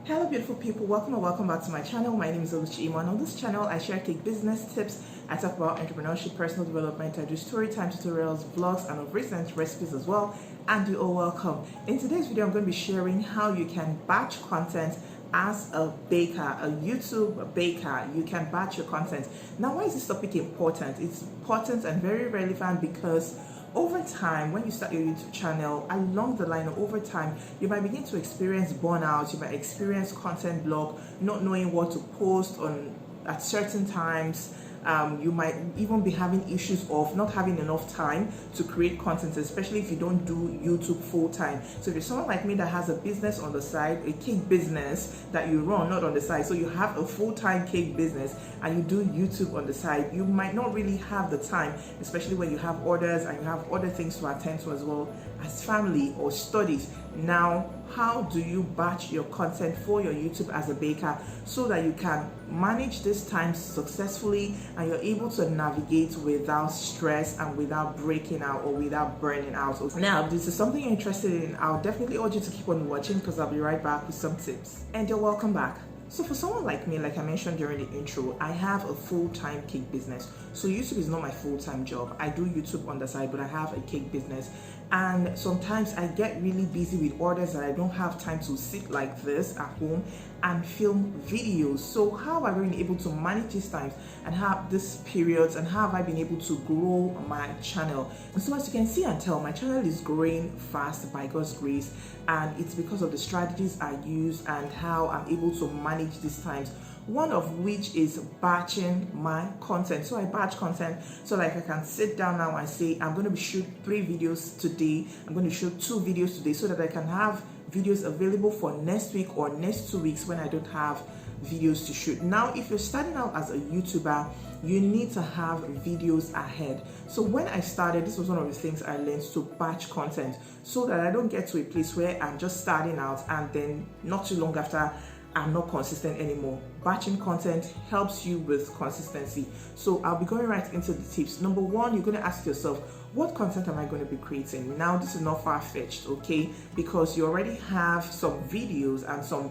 Hello beautiful people, welcome and welcome back to my channel. My name is Oluchi, and on this channel I share cake business tips. I talk about entrepreneurship, personal development. I do story time tutorials, vlogs, and of recent recipes as well. And you're all welcome. In today's video I'm going to be sharing how you can batch content as a baker, a YouTube baker. You can batch your content. Now, why is this topic important? It's important and very relevant because over time, when you start your YouTube channel, along the line, over time, you might begin to experience burnout, you might experience content block, not knowing what to post on at certain times. You might even be having issues of not having enough time to create content, especially if you don't do YouTube full time. So if you're someone like me that has a business on the side, a cake business that you run, not on the side, so you have a full-time cake business and you do YouTube on the side, you might not really have the time, especially when you have orders and you have other things to attend to as well as family or studies. Now, how do you batch your content for your YouTube as a baker so that you can manage this time successfully and you're able to navigate without stress and without breaking out or without burning out? Now, if this is something you're interested in, I'll definitely urge you to keep on watching because I'll be right back with some tips. And you're welcome back. So for someone like me, like I mentioned during the intro, I have a full-time cake business. So YouTube is not my full-time job. I do YouTube on the side, but I have a cake business. And sometimes I get really busy with orders that I don't have time to sit like this at home and film videos. So how have I been able to manage these times and have these periods, and how have I been able to grow my channel? And so as you can see and tell, my channel is growing fast by God's grace, and it's because of the strategies I use and how I'm able to manage these times. One of which is batching my content. So I batch content so like I can sit down now and say I'm going to shoot 3 videos today, I'm going to shoot 2 videos today, so that I can have videos available for next week or next 2 weeks when I don't have videos to shoot. Now, if you're starting out as a YouTuber, you need to have videos ahead. So when I started, this was one of the things I learned, to batch content so that I don't get to a place where I'm just starting out and then not too long after I'm not consistent anymore. Batching content helps you with consistency. So I'll be going right into the tips. Number 1, you're going to ask yourself, what content am I going to be creating? Now, this is not far-fetched, okay? Because you already have some videos and some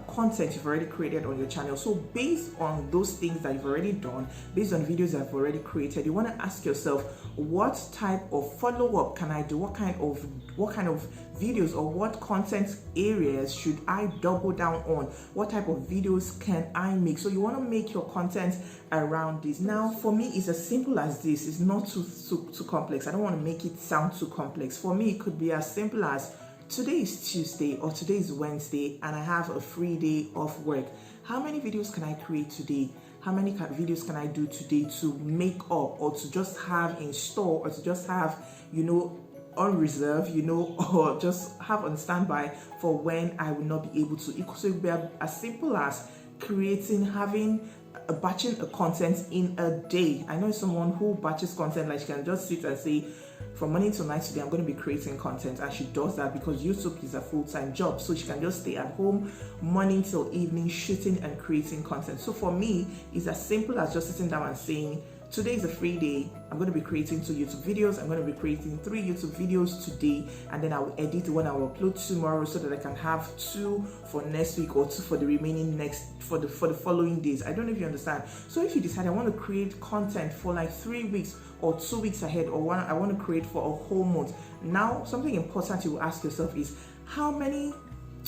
content you've already created on your channel. So based on those things that you've already done, based on videos that I've already created, you want to ask yourself, what type of follow-up can I do? What kind of videos or what content areas should I double down on? What type of videos can I make? So you want to make your content around this. Now, for me, it's as simple as this. It's not too complex. I don't want to make it sound too complex. For me, it could be as simple as today is Tuesday or today is Wednesday and I have a free day off work. How many videos can I create today? How many videos can I do today to make up or to just have in store or to just have, on reserve, or just have on standby for when I will not be able to. So it will be as simple as batching a content in a day. I know someone who batches content, like she can just sit and say, from morning to night today I'm going to be creating content, and she does that because YouTube is a full-time job. So she can just stay at home morning till evening shooting and creating content. So for me, it's as simple as just sitting down and saying, today is a free day. I'm going to be creating 2 YouTube videos. I'm going to be creating 3 YouTube videos today, and then I will edit one I will upload tomorrow so that I can have 2 for next week or 2 for the remaining for the following days. I don't know if you understand. So if you decide I want to create content for like 3 weeks or 2 weeks ahead, or I want to create for a whole month. Now, something important you will ask yourself is,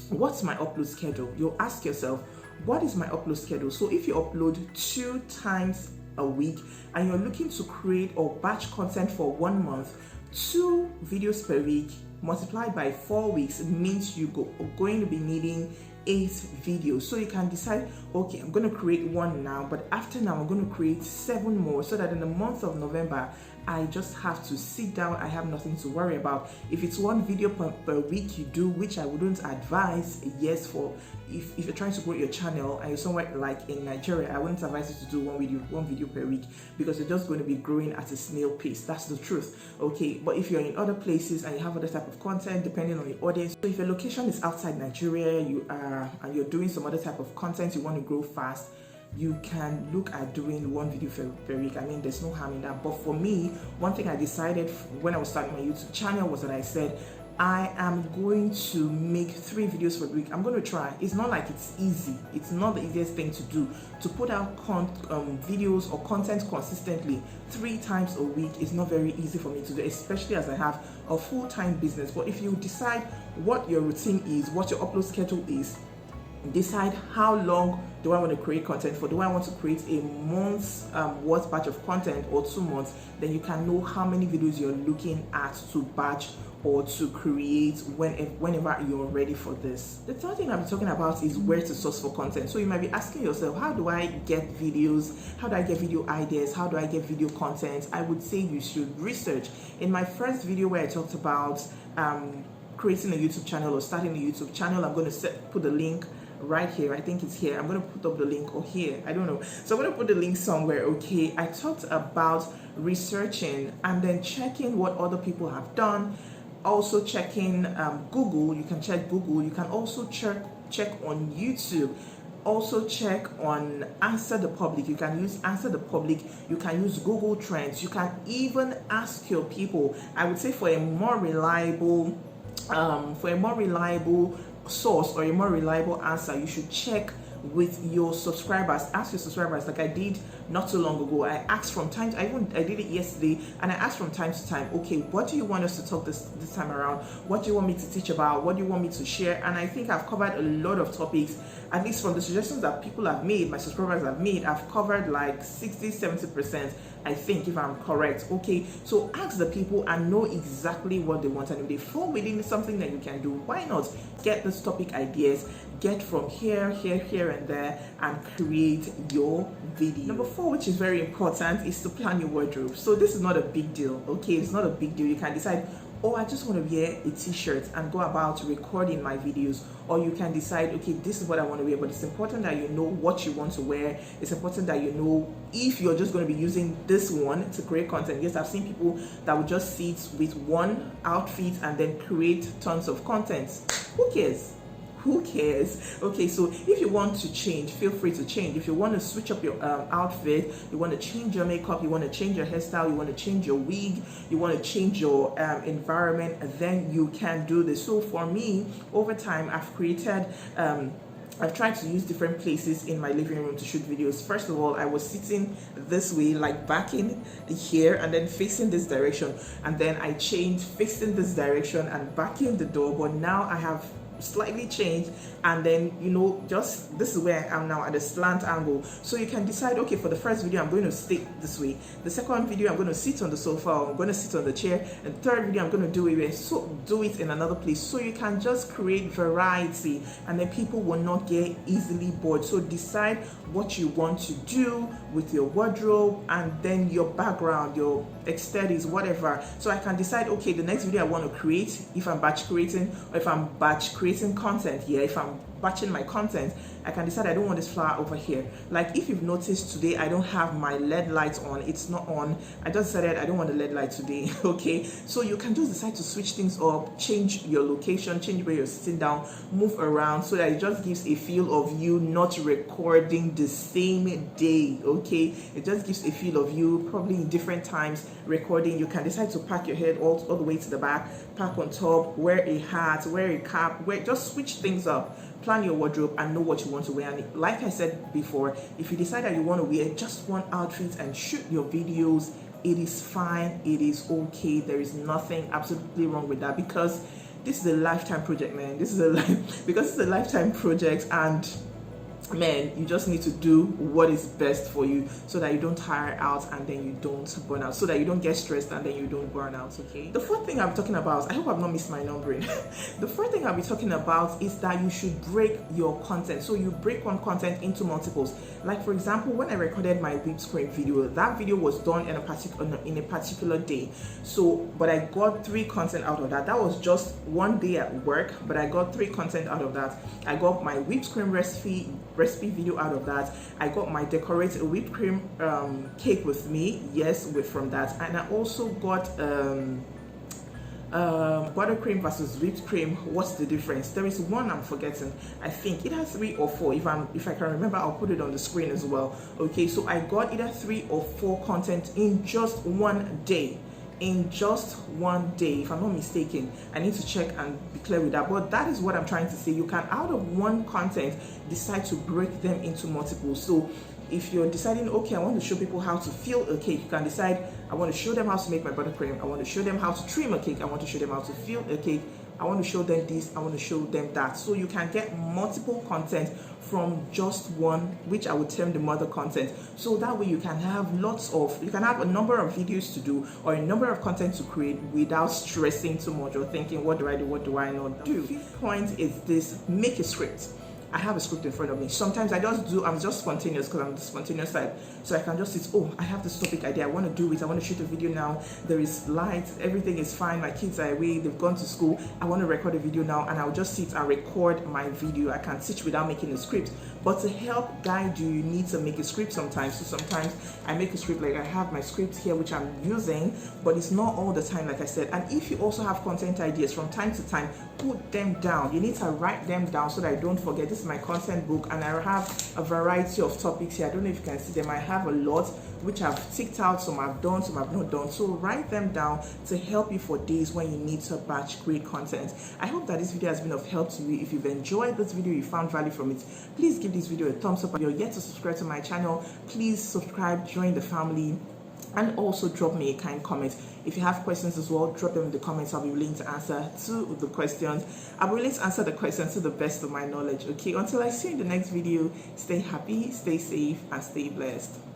what's my upload schedule? You'll ask yourself, what is my upload schedule? So if you upload 2 times a week and you're looking to create or batch content for 1 month, 2 videos per week multiplied by 4 weeks means you're going to be needing 8 videos. So you can decide, okay, I'm going to create 1 now, but after now I'm going to create 7 more, so that in the month of November I just have to sit down. I have nothing to worry about. If it's 1 video per week you do, which I wouldn't advise, yes, for if you're trying to grow your channel and you're somewhere like in Nigeria, I wouldn't advise you to do 1 video per week, because you're just going to be growing at a snail pace. That's the truth, okay? But if you're in other places and you have other type of content, depending on your audience, so if your location is outside Nigeria, and you're doing some other type of content, you want to grow fast, you can look at doing 1 video per week. I mean, there's no harm in that. But for me, one thing I decided when I was starting my YouTube channel was that I said, I am going to make 3 videos for the week. I'm going to try. It's not like it's easy. It's not the easiest thing to do. To put out videos or content consistently 3 times a week is not very easy for me to do, especially as I have a full-time business. But if you decide what your routine is, what your upload schedule is, decide how long do I want to create content for. Do I want to create a month's worth batch of content or 2 months? Then you can know how many videos you're looking at to batch or to create whenever you're ready for this. The third thing I'm talking about is where to source for content. So you might be asking yourself, how do I get videos? How do I get video ideas? How do I get video content? I would say you should research. In my first video where I talked about creating a YouTube channel or starting a YouTube channel, I'm going to put the link right here. I think it's here. I'm going to put up the link, or here, I don't know. So I'm going to put the link somewhere. Okay, I talked about researching and then checking what other people have done. Also checking Google. You can check Google. You can also check on YouTube. Also check on Answer the Public. You can use Answer the Public. You can use Google Trends. You can even ask your people. I would say for a more reliable source or a more reliable answer, you should check with your subscribers. Ask your subscribers, like I did not too long ago. I asked from time to, I did it yesterday, and I asked from time to time, okay, what do you want us to talk this time around? What do you want me to teach about? What do you want me to share? And I think I've covered a lot of topics, at least from the suggestions that people have made, my subscribers have made. I've covered like 60-70%, I think, if I'm correct. Okay, so ask the people and know exactly what they want, and if they fall within something that you can do, why not get those topic ideas, get from here, and there, and create your video. Number 4, which is very important, is to plan your wardrobe. So this is not a big deal. Okay, it's not a big deal. You can decide, oh, I just want to wear a t-shirt and go about recording my videos. Or you can decide, okay, this is what I want to wear. But it's important that you know what you want to wear. It's important that you know if you're just going to be using this one to create content. Yes, I've seen people that would just sit with one outfit and then create tons of content. Who cares? Who cares? Okay, so if you want to change, feel free to change. If you want to switch up your outfit, you want to change your makeup, you want to change your hairstyle, you want to change your wig, you want to change your environment, then you can do this. So for me, over time, I've tried to use different places in my living room to shoot videos. First of all, I was sitting this way, like backing here and then facing this direction. And then I changed, facing this direction and backing the door. But now I have slightly changed, and then, you know, just this is where I am now, at a slant angle. So you can decide, okay, for the first video I'm going to sit this way, the second video I'm going to sit on the sofa, or I'm going to sit on the chair, and third video I'm going to do it in another place. So you can just create variety, and then people will not get easily bored. So decide what you want to do with your wardrobe, and then your background, your aesthetics, whatever. So I can decide, okay, the next video I want to create, if I'm batch creating, or if I'm batch creating content here, if I'm batching my content, I can decide I don't want this flower over here. Like if you've noticed today, I don't have my LED light on. It's not on. I just decided I don't want the LED light today. Okay, so you can just decide to switch things up, change your location, change where you're sitting down, move around, so that it just gives a feel of you not recording the same day. Okay, it just gives a feel of you probably in different times recording. You can decide to pack your head all the way to the back, pack on top, wear a hat, wear a cap, just switch things up. Plan your wardrobe and know what you want to wear. And like I said before, if you decide that you want to wear just one outfit and shoot your videos, it is fine, it is okay. There is nothing absolutely wrong with that, because this is a lifetime project, man. This is a lifetime project, and man, you just need to do what is best for you, so that you don't tire out and then you don't burn out, so that you don't get stressed and then you don't burn out. Okay, the fourth thing I'm talking about, I hope I've not missed my numbering. The fourth thing I'll be talking about is that you should break your content. So you break one content into multiples. Like for example, when I recorded my whipped cream video, that video was done in a particular day. So but I got 3 content out of that. That was just one day at work, but I got 3 content out of that. I got my whipped cream recipe video out of that. I got my decorate a whipped cream cake with me, from that. And I also got buttercream versus whipped cream. What's the difference? There is one I'm forgetting. I think it has 3 or 4. If I can remember, I'll put it on the screen as well. Okay, so I got either 3 or 4 content in just one day. in just one day, if I'm not mistaken. I need to check and be clear with that, but that is what I'm trying to say. You can, out of one content, decide to break them into multiple. So if you're deciding, okay, I want to show people how to fill a cake, you can decide, I want to show them how to make my buttercream, I want to show them how to trim a cake, I want to show them how to fill a cake, I want to show them this, I want to show them that. So you can get multiple content from just one, which I would term the mother content. So that way you can have you can have a number of videos to do, or a number of content to create, without stressing too much or thinking, what do I do, what do I not do? The fifth point is this: make a script. I have a script in front of me. Sometimes I'm just spontaneous, because I'm the spontaneous side. So I can just sit, oh, I have this topic idea, I want to do it, I want to shoot a video now, there is light, everything is fine, my kids are away, they've gone to school, I want to record a video now, and I'll just sit and record my video. I can teach without making a script. But to help guide you, you need to make a script sometimes. So sometimes I make a script, like I have my script here, which I'm using, but it's not all the time, like I said. And if you also have content ideas, from time to time, put them down. You need to write them down so that I don't forget. This is my content book, and I have a variety of topics here. I don't know if you can see them. I have a lot which I've ticked out. Some I've done, some I've not done. So write them down to help you for days when you need to batch great content. I hope that this video has been of help to you. If you've enjoyed this video, you found value from it, please give this video a thumbs up. If you're yet to subscribe to my channel, please subscribe, join the family, and also drop me a kind comment. If you have questions as well, drop them in the comments. I'll be willing to answer to the questions. I'll be willing to answer the questions to the best of my knowledge. Okay, until I see you in the next video, stay happy, stay safe, and stay blessed.